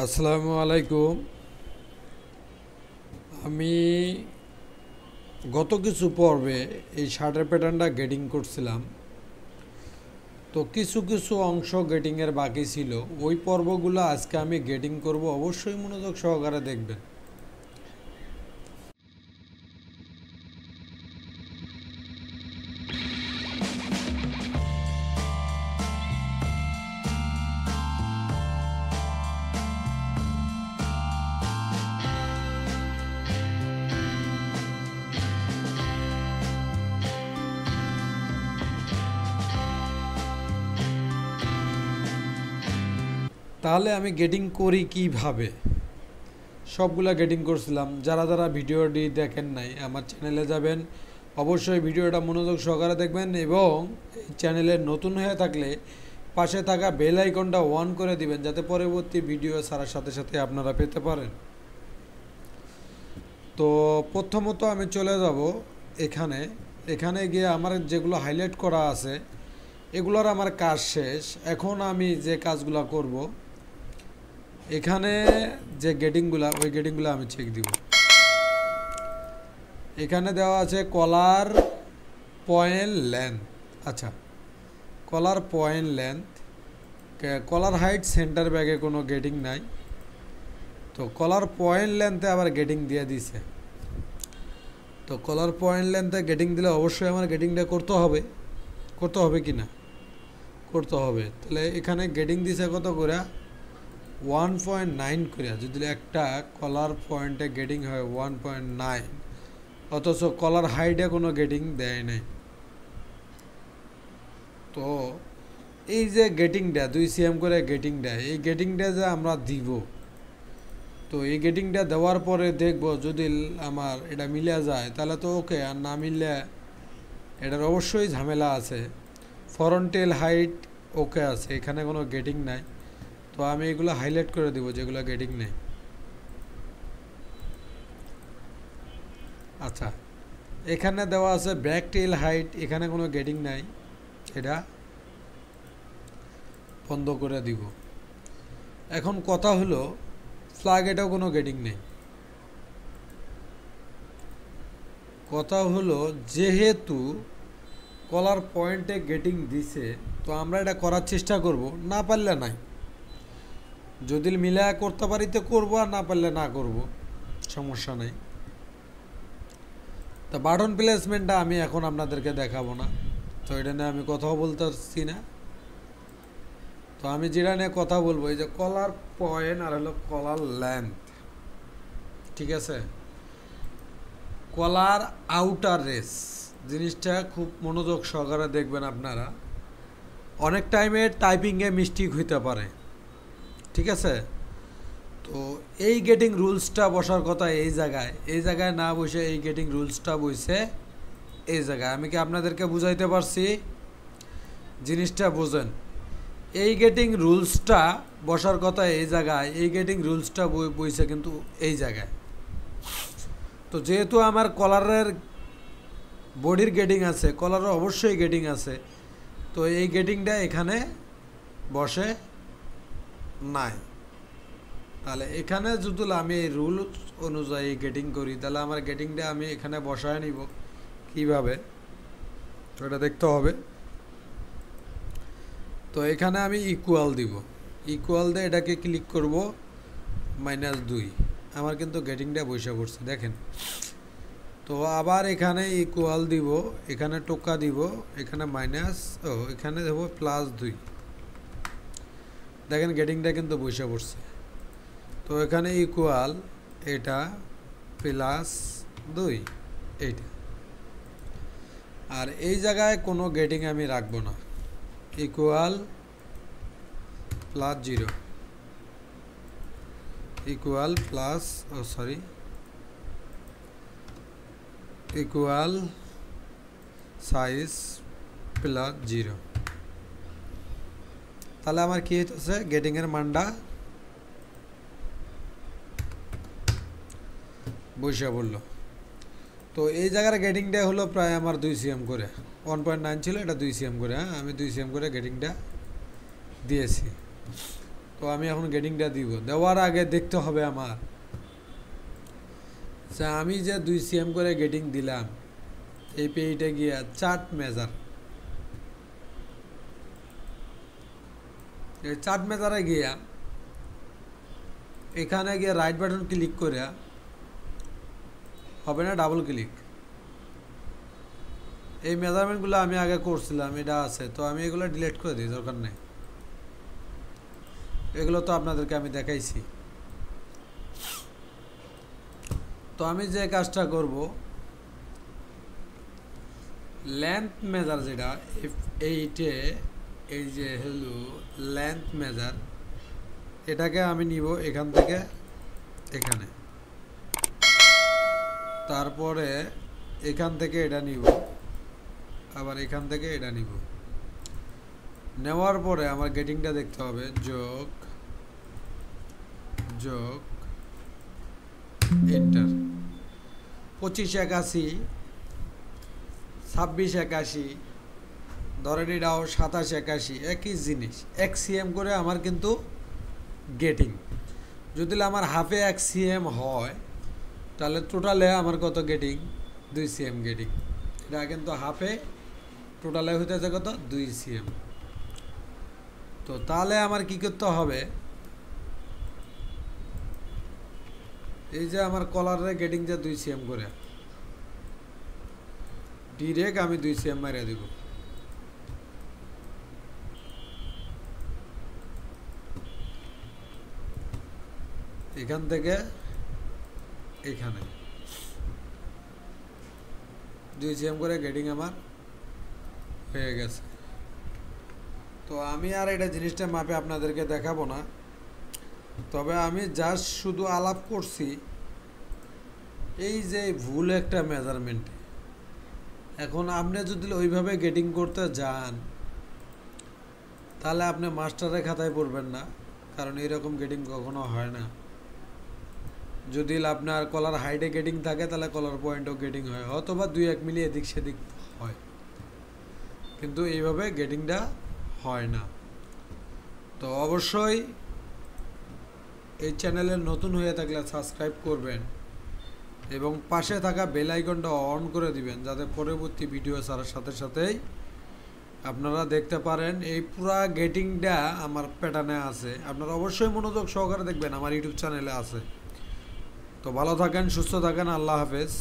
আসসালামু আলাইকুম। আমি গত কিছু পর্বে এই শার্টের প্যাটার্নটা গেটিং করছিলাম, তো কিছু কিছু অংশ গেটিংয়ের বাকি ছিল। ওই পর্বগুলো আজকে আমি গেটিং করব, অবশ্যই মনোযোগ সহকারে দেখবেন। তাহলে আমি গেটিং করি কিভাবে, সবগুলা গেটিং করছিলাম। যারা যারা ভিডিওটি দেখেন নাই আমার চ্যানেলে যাবেন, অবশ্যই ভিডিওটা মনোযোগ সহকারে দেখবেন এবং এই চ্যানেলে নতুন হয়ে থাকলে পাশে থাকা বেল আইকনটা অন করে দিবেন, যাতে পরবর্তী ভিডিও ছাড়ার সাথে সাথে আপনারা পেতে পারেন। তো প্রথমত আমি চলে যাব এখানে। এখানে গিয়ে আমার যেগুলো হাইলাইট করা আছে এগুলোর আমার কাজ শেষ। এখন আমি যে কাজগুলো করব, এখানে যে গেটিংগুলো, ওই গেটিংগুলো আমি চেক দিব। এখানে দেওয়া আছে কলার পয়েন্ট লেন্থ। আচ্ছা, কলার পয়েন্ট লেন্থ, কলার হাইট সেন্টার ব্যাগে কোনো গেটিং নাই, তো কলার পয়েন্ট লেন্থে আবার গেটিং দিয়ে দিছে। তো কলার পয়েন্ট লেন্থে গেটিং দিলে অবশ্যই আমার গেটিংটা করতে হবে কি না? করতে হবে। তাহলে এখানে গেটিং দিছে কত করে? 1.9 করে। যদি একটা কলার পয়েন্টে গেটিং হয় 1.9, অথচ কলার হাইটে কোনো গেটিং দেয় নাই। তো এই যে গেটিংটা 2 cm করে গেটিংটা, এই গেটিংটা যে আমরা দিব, তো এই গেটিংটা দেওয়ার পরে দেখব যদি আমার এটা মিলে যায় তাহলে তো ওকে, আর না মিললে এটার অবশ্যই ঝামেলা আছে। ফ্রন্টেল হাইট ওকে আছে, এখানে কোনো গেটিং নাই, তো আমি এগুলো হাইলাইট করে দিব যেগুলো গেটিং নেই। আচ্ছা, এখানে দেওয়া আছে ব্যাক টেল হাইট, এখানে কোনো গেটিং নাই, এটা বন্ধ করে দিব। এখন কথা হলো ফ্ল্যাগ, এটাও কোনো গেটিং নেই। কথা হলো যেহেতু কলার পয়েন্টে গেটিং দিছে, তো আমরা এটা করার চেষ্টা করব, না পারলে নাই। যদি মিলা করতে পারি তো করবো, আর না পারলে না করব, সমস্যা নেই। তা বাটন প্লেসমেন্টটা আমি এখন আপনাদেরকে দেখাবো না, তো এটা নিয়ে আমি কথাও বলতে পারছি না। তো আমি যেটা নিয়ে কথা বলবো, এই যে কলার পয়েন্ট আর হলো কলার লেন্থ, ঠিক আছে? কলার আউটার রেস জিনিসটা খুব মনোযোগ সহকারে দেখবেন আপনারা। অনেক টাইমে টাইপিংয়ে মিস্টেক হইতে পারে, ঠিক আছে? তো এই গেটিং রুলসটা বসার কথা এই জায়গায় না বসে এই গেটিং রুলসটা বসে এই জায়গায়। আমি কি আপনাদেরকে বুঝাইতে পারছি? জিনিসটা বোঝেন। এই গেটিং রুলসটা বসার কথা এই জায়গায়, এই গেটিং রুলসটা বইছে কিন্তু এই জায়গায়। তো যেহেতু আমার কলারের বডির গেটিং আছে, কলারের অবশ্যই গেটিং আছে, তো এই গেটিংটা এখানে বসে নাই। তাহলে এখানে যদি আমি এই রুল অনুযায়ী গেটিং করি, তাহলে আমার গেটিংটা আমি এখানে বসায় নিব কিভাবে, তো এটা দেখতে হবে। তো এখানে আমি ইকুয়াল দিব, ইকুয়াল দিয়ে এটাকে ক্লিক করব, -2। আমার কিন্তু গেটিংটা বসে পড়ছে, দেখেন। তো আবার এখানে ইকুয়াল দিব, এখানে টোকা দিব, এখানে এখানে দেবো +2। দেখেন গেটিংটা কিন্তু বসে পড়ছে। তো এখানে ইকুয়াল এটা +2 এইটা, আর এই জায়গায় কোনো গেটিং আমি রাখবো না। Equal +0 equal equal size +0। তাহলে আমার কি হচ্ছে, গেটিংয়ের মানটা বসে পড়লো। তো এই জায়গার গেটিংটা হলো প্রায় আমার 2 cm করে, 1.9 ছিল, এটা 2 cm করে। হ্যাঁ, আমি 2 cm করে গেটিংটা দিয়েছি। তো আমি এখন গেটিংটা দিব। দেওয়ার আগে দেখতে হবে আমার যে আমি যে 2 সিএম করে গেটিং দিলাম, এই পেইটে গিয়া চার্ট মেজার, এই চার্ট মেজারে গিয়া এখানে গিয়ে রাইট বাটন ক্লিক করে, হবে না ডাবল ক্লিক, এই মেজারমেন্টগুলো আমি আগে করছিলাম, এটা আছে, তো আমি এগুলো ডিলিট করে দিই, দরকার নেই। এগুলো তো আপনাদেরকে আমি দেখাইছি। তো আমি যে কাজটা করব, লেন্থ মেজার যেটা এইটে, এই যে হলো লেন্থ মেজার, এটাকে আমি নিব এখান থেকে এখানে, তারপরে এখান থেকে এটা নিব, আবার এখান থেকে এটা নিব। নেওয়ার পরে আমার গেটিংটা দেখতে হবে, যোগ যোগ এন্টার, 2581, 2681, ধরেন এটাও 2781, একই জিনিস, 1 সিএম করে আমার কিন্তু গেটিং। যদি আমার হাফে 1 সিএম হয়, তাহলে টোটালে আমার কত গেটিং? 2 CM getting. এটা কিন্তু হাফে, টোটালে হইতেছে কত? 2 সিএম। তো তাহলে আমার কি করতে হবে, এই যে আমার কলারের গেটিং যে 2 সিএম করে, ডিরেক্ট আমি 2 সিএম মারিয়ে দিব। এখান থেকে এখানে 2 সিএম করে গেটিং আমার হয়ে গেছে। তো আমি আর এটা জিনিসটা মাপে আপনাদেরকে দেখাবো না, তবে আমি জাস্ট শুধু আলাপ করছি এই যে ভুল একটা মেজারমেন্টে। এখন আপনি যদি ওইভাবে গেটিং করতে যান, তাহলে আপনি মাস্টারের খাতায় পড়বেন না, কারণ এরকম গেটিং কখনো হয় না। যদি আপনার কলার হাইটে গেটিং থাকে, তাহলে কলার পয়েন্টও গেটিং হয়, অথবা 2-1 মিলি এদিক সেদিক হয়, কিন্তু এইভাবে গেটিংটা হয় না। তো অবশ্যই এই চ্যানেলে নতুন হয়ে থাকলে সাবস্ক্রাইব করবেন এবং পাশে থাকা বেল আইকনটা অন করে দিবেন, যাতে পরবর্তী ভিডিও ছাড়ার সাথে সাথেই আপনারা দেখতে পারেন। এই পুরা গেটিংটা আমার প্যাটার্নে আছে, আপনারা অবশ্যই মনোযোগ সহকারে দেখবেন, আমার ইউটিউব চ্যানেলে আছে। তো ভালো থাকেন, সুস্থ থাকেন, আল্লাহ হাফেজ।